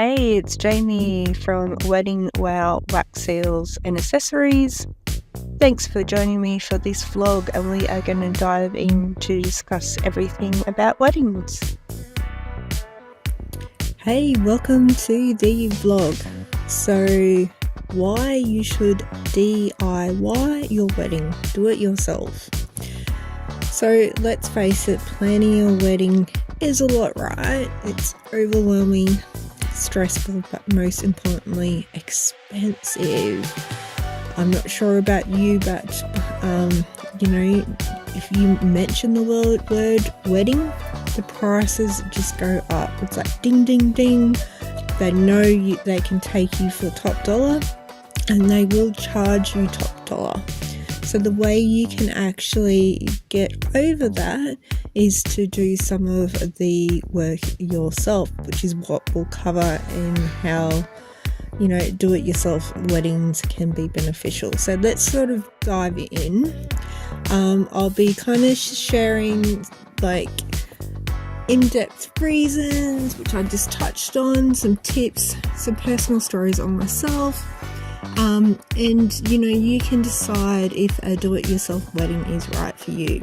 Hey, it's Jamie from Wedding Wow Wax Seals and Accessories. Thanks for joining me for this vlog, and we are going to dive in to discuss everything about weddings. Hey, welcome to the vlog. So, why you should DIY your wedding, do it yourself. So let's face it, planning a wedding is a lot, right? It's overwhelming, stressful, but most importantly, expensive. I'm not sure about you, but if you mention the word wedding, the prices just go up. It's like ding, ding, ding. They know they can take you for top dollar, and they will charge you top dollar. So the way you can actually get over that is to do some of the work yourself, which is what we'll cover in how, do-it-yourself weddings can be beneficial. So let's sort of dive in. I'll be kind of sharing like in-depth reasons, which I just touched on, some tips, some personal stories on myself. And you can decide if a do-it-yourself wedding is right for you.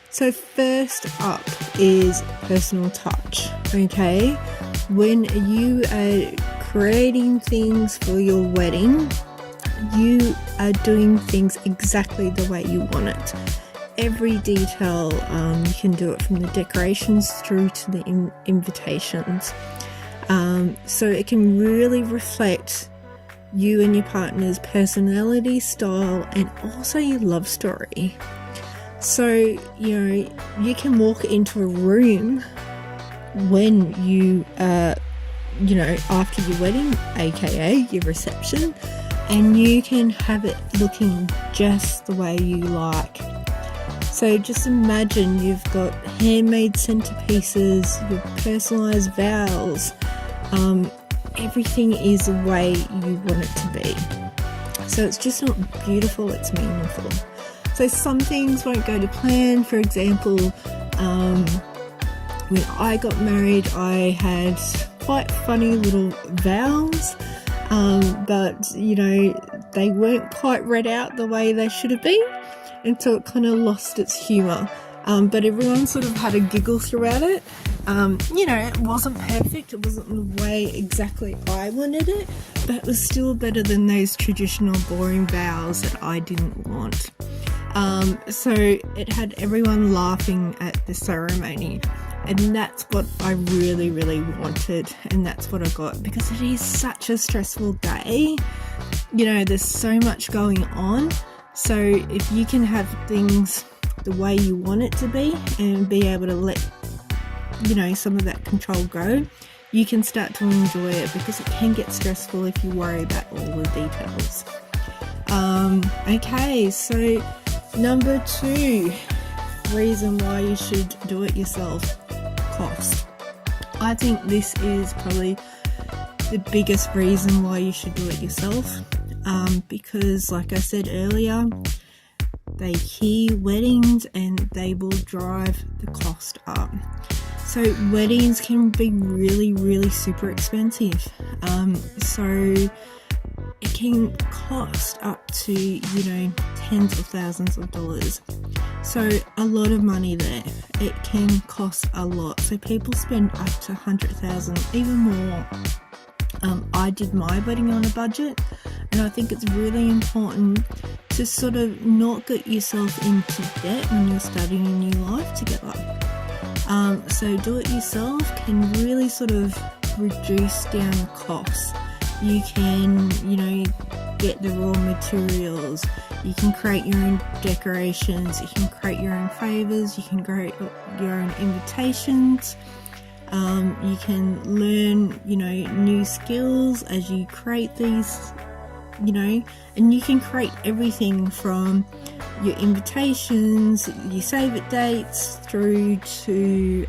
So first up is personal touch. Okay, when you are creating things for your wedding, you are doing things exactly the way you want it. Every detail, you can do it from the decorations through to the invitations. So it can really reflect you and your partner's personality, style, and also your love story. So, you can walk into a room when you after your wedding, aka your reception, and you can have it looking just the way you like. So just imagine you've got handmade centerpieces, your personalized vows, everything is the way you want it to be. So it's just not beautiful, it's meaningful. So some things won't go to plan. For example, when I got married, I had quite funny little vows, but they weren't quite read out the way they should have been, and so it kind of lost its humour. But everyone sort of had a giggle throughout it. It wasn't perfect, it wasn't the way exactly I wanted it, but it was still better than those traditional boring vows that I didn't want. So it had everyone laughing at the ceremony, and that's what I really, really wanted, and that's what I got, because it is such a stressful day. There's so much going on, so if you can have things the way you want it to be and be able to let some of that control go, you can start to enjoy it, because it can get stressful if you worry about all the details. Okay, so number 2 reason why you should do it yourself: cost. I think this is probably the biggest reason why you should do it yourself, because like I said earlier, they hear weddings and they will drive the cost up. So weddings can be really, really super expensive. So it can cost up to, tens of thousands of dollars. So a lot of money there. It can cost a lot. So people spend up to $100,000, even more. I did my wedding on a budget, and I think it's really important to sort of not get yourself into debt when you're starting a new life together. So do it yourself can really sort of reduce down the costs. You can, get the raw materials, you can create your own decorations, you can create your own favors, you can create your own invitations. You can learn, new skills as you create these, and you can create everything from your invitations, your save it dates, through to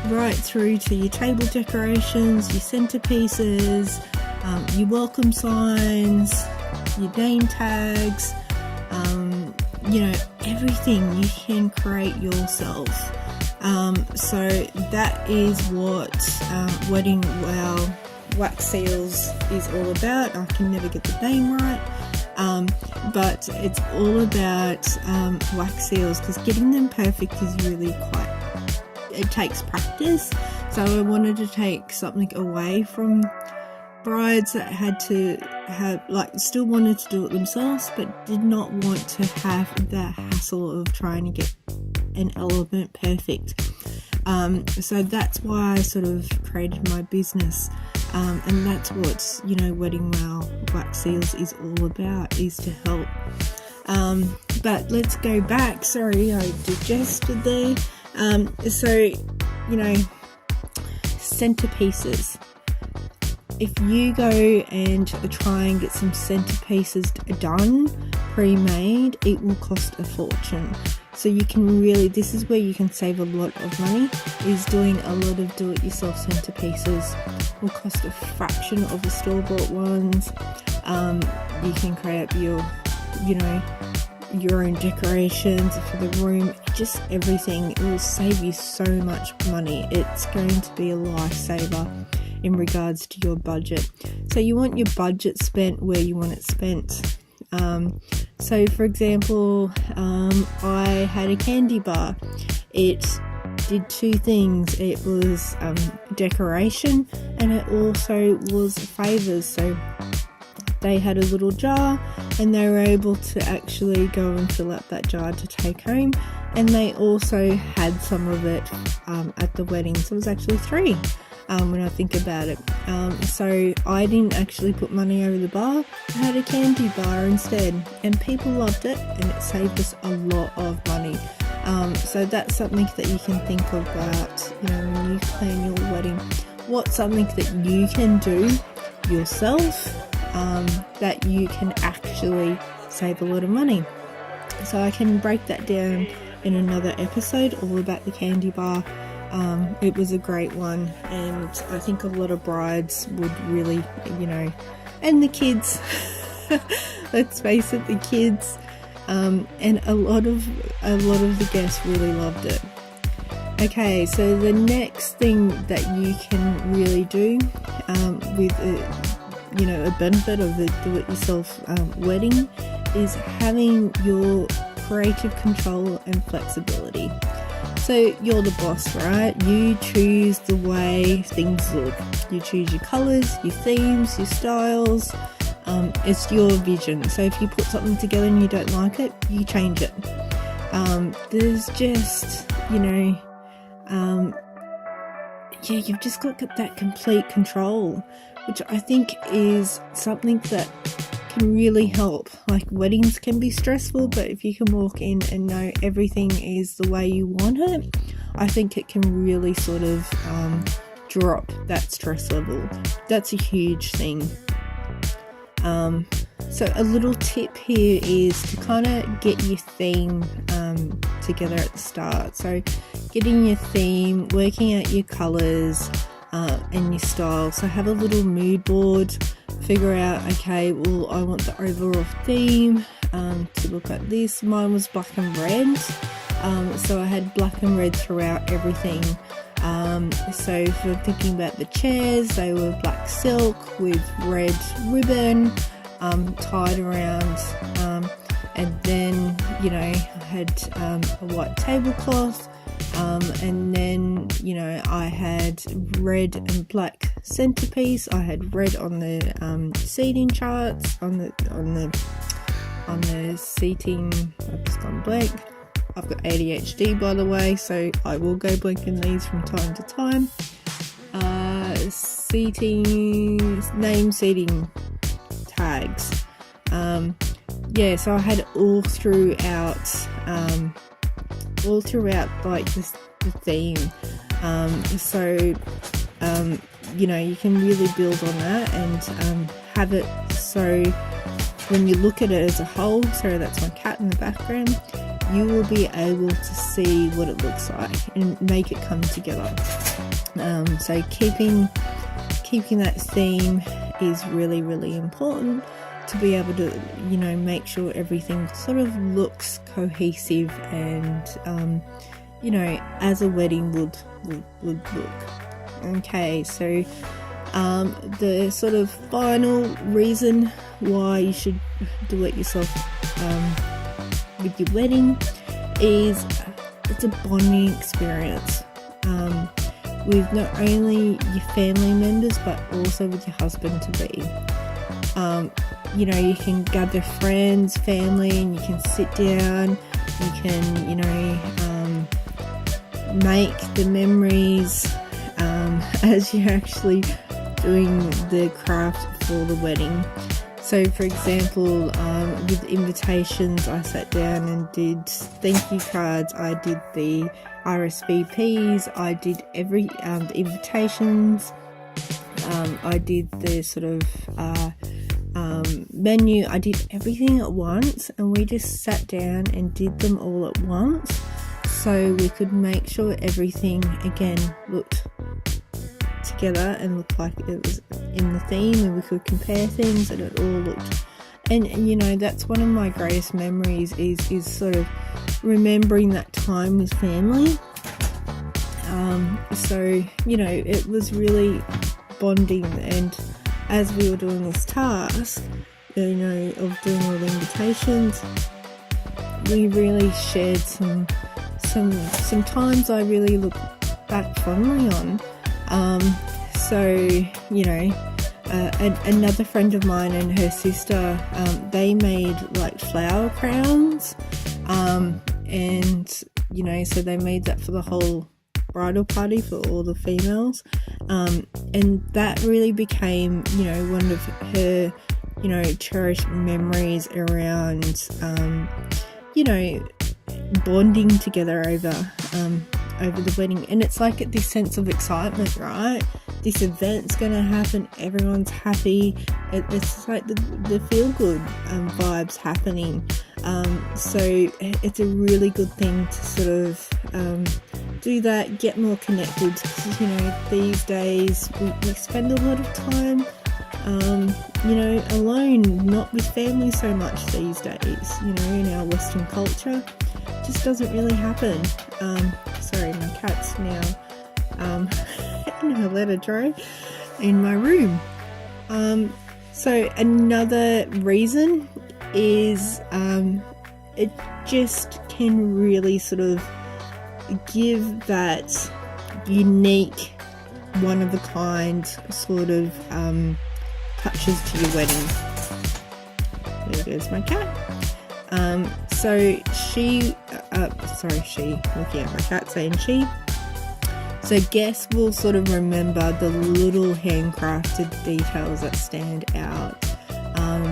right through to your table decorations, your centerpieces, your welcome signs, your name tags, everything you can create yourself. So that is what Wedding Wow Wax Seals is all about. I can never get the name right, but it's all about wax seals, because getting them perfect is really it takes practice. So I wanted to take something away from brides that had to have, still wanted to do it themselves, but did not want to have the hassle of trying to get an element perfect. So that's why I sort of created my business, and that's what Wedding Wow Wax Seals is all about, is to help. But let's go back. Sorry, I digested there. So centerpieces. If you go and try and get some centerpieces done pre-made, it will cost a fortune. So you can this is where you can save a lot of money, is doing a lot of do-it-yourself centerpieces. Will cost a fraction of the store-bought ones. You can create your own decorations for the room, just everything. It will save you so much money. It's going to be a lifesaver in regards to your budget. So you want your budget spent where you want it spent. So for example, I had a candy bar. It did two things. It was decoration, and it also was favors. So they had a little jar, and they were able to actually go and fill up that jar to take home. And they also had some of it at the wedding. So it was actually 3 when I think about it. So I didn't actually put money over the bar. I had a candy bar instead, and people loved it, and it saved us a lot of money. So that's something that you can think about, when you plan your wedding. What's something that you can do yourself that you can actually save a lot of money? So I can break that down in another episode, all about the candy bar. It was a great one, and I think a lot of brides would really, and the kids, let's face it, the kids, and a lot of the guests really loved it. Okay, so the next thing that you can really do with a benefit of the do-it-yourself wedding is having your creative control and flexibility. So you're the boss, right? You choose the way things look. You choose your colours, your themes, your styles. It's your vision. So if you put something together and you don't like it, you change it. There's just, you've just got that complete control, which I think is something that can really help. Like, weddings can be stressful, but if you can walk in and know everything is the way you want it, I think it can really sort of drop that stress level. That's a huge thing. So a little tip here is to kind of get your theme together at the start. So getting your theme, working out your colours and your style. So have a little mood board, figure out, okay, well, I want the overall theme to look like this. Mine was black and red, so I had black and red throughout everything. So for thinking about the chairs, they were black silk with red ribbon tied around, and then I had a white tablecloth, and then I had red and black centerpiece. I had red on the seating charts, on the seating. I've just gone blank. I've got ADHD, by the way, so I will go blank in these from time to time. Name seating tags. So I had all throughout like the theme. You can really build on that and have it so when you look at it as a whole, so that's my cat in the background, you will be able to see what it looks like and make it come together. So keeping that theme is really, really important to be able to, make sure everything sort of looks cohesive and, as a wedding would look. Okay, so the sort of final reason why you should do it yourself with your wedding is it's a bonding experience with not only your family members but also with your husband to be. You can gather friends, family, and you can sit down, you can make the memories as you're actually doing the craft for the wedding. So for example, with invitations, I sat down and did thank you cards, I did the RSVPs, I did the invitations, I did the sort of menu, I did everything at once, and we just sat down and did them all at once so we could make sure everything again looked together and looked like it was in the theme, and we could compare things and it all looked, and that's one of my greatest memories is sort of remembering that time with family. So it was really bonding, and as we were doing this task of doing all the invitations, we really shared some times I really look back fondly on. Another friend of mine and her sister, they made like flower crowns, and so they made that for the whole bridal party for all the females, and that really became one of her cherished memories around bonding together over the wedding. And it's like this sense of excitement, right? This event's gonna happen, everyone's happy, it's like the feel good vibes happening, so it's a really good thing to sort of do that, get more connected, because these days we spend a lot of time alone, not with family so much these days, in our Western culture. It just doesn't really happen. Sorry, my cat's now in her litter tray in my room. So another reason is it just can really sort of give that unique, one of a kind sort of touches to your wedding. There goes my cat. Looking at my cat saying she. So guests will sort of remember the little handcrafted details that stand out.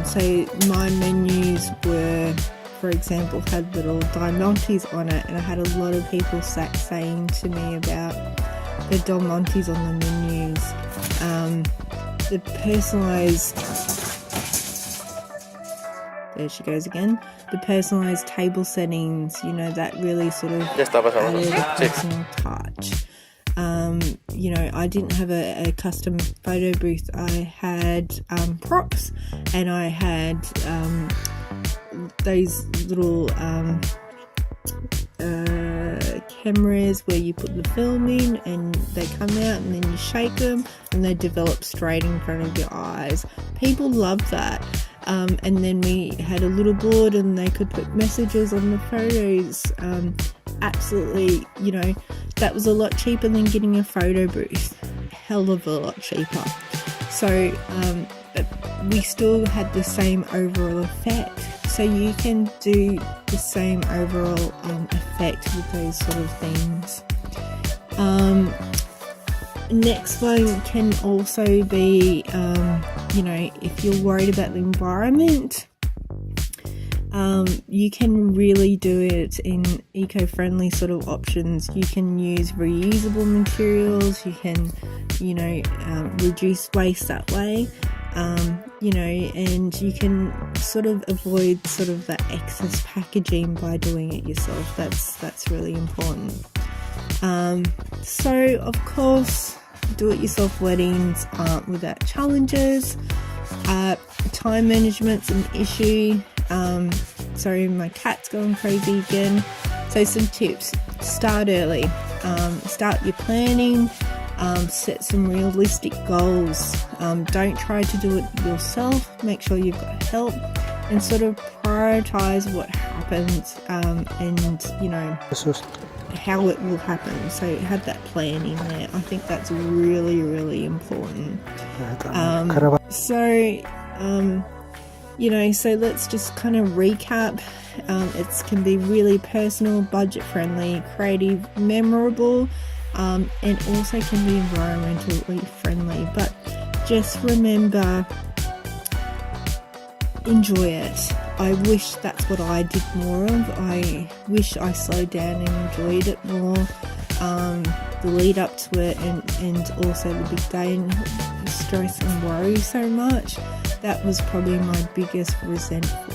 So my menus were, for example, had little diamantes on it, and I had a lot of people saying to me about the diamantes on the menus. The personalised, there she goes again, the personalised table settings, that really sort of added a personal touch. I didn't have a custom photo booth. I had props, and I had those little cameras where you put the film in and they come out, and then you shake them and they develop straight in front of your eyes. People love that. And then we had a little board and they could put messages on the photos. Absolutely, that was a lot cheaper than getting a photo booth. Hell of a lot cheaper. So we still had the same overall effect. So you can do the same overall effect with those sort of things. Next one can also be, if you're worried about the environment, you can really do it in eco-friendly sort of options. You can use reusable materials, you can, reduce waste that way, and you can sort of avoid sort of that excess packaging by doing it yourself. That's really important. So of course, do-it-yourself weddings aren't without challenges. Time management's an issue. Sorry, my cat's going crazy again. So some tips. start early. Start your planning. Set some realistic goals. Don't try to do it yourself. Make sure you've got help, and sort of prioritize what happens, and how it will happen. So have that plan in there. I think that's really, really important. So let's just kind of recap. It can be really personal, budget friendly, creative, memorable, and also can be environmentally friendly. But just remember, enjoy it. I wish that's what I did more of. I wish I slowed down and enjoyed it more. The lead up to it, and also the big day, and stress and worry so much. That was probably my biggest resentment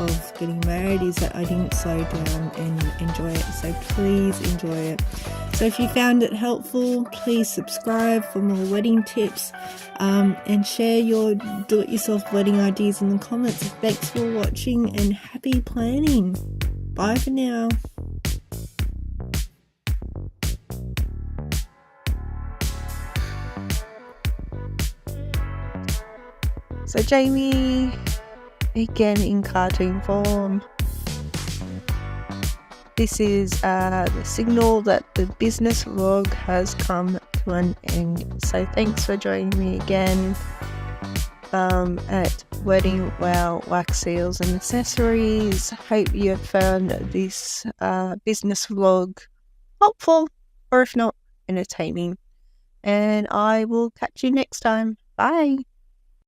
of getting married, is that I didn't slow down and enjoy it. So please enjoy it. So if you found it helpful, please subscribe for more wedding tips, and share your do-it-yourself wedding ideas in the comments. Thanks for watching, and happy planning. Bye for now. So Jamie, again in cartoon form. This is the signal that the business vlog has come to an end. So thanks for joining me again at Wedding Wow Wax Seals and Accessories. Hope you have found this business vlog helpful, or if not, entertaining. And I will catch you next time. Bye.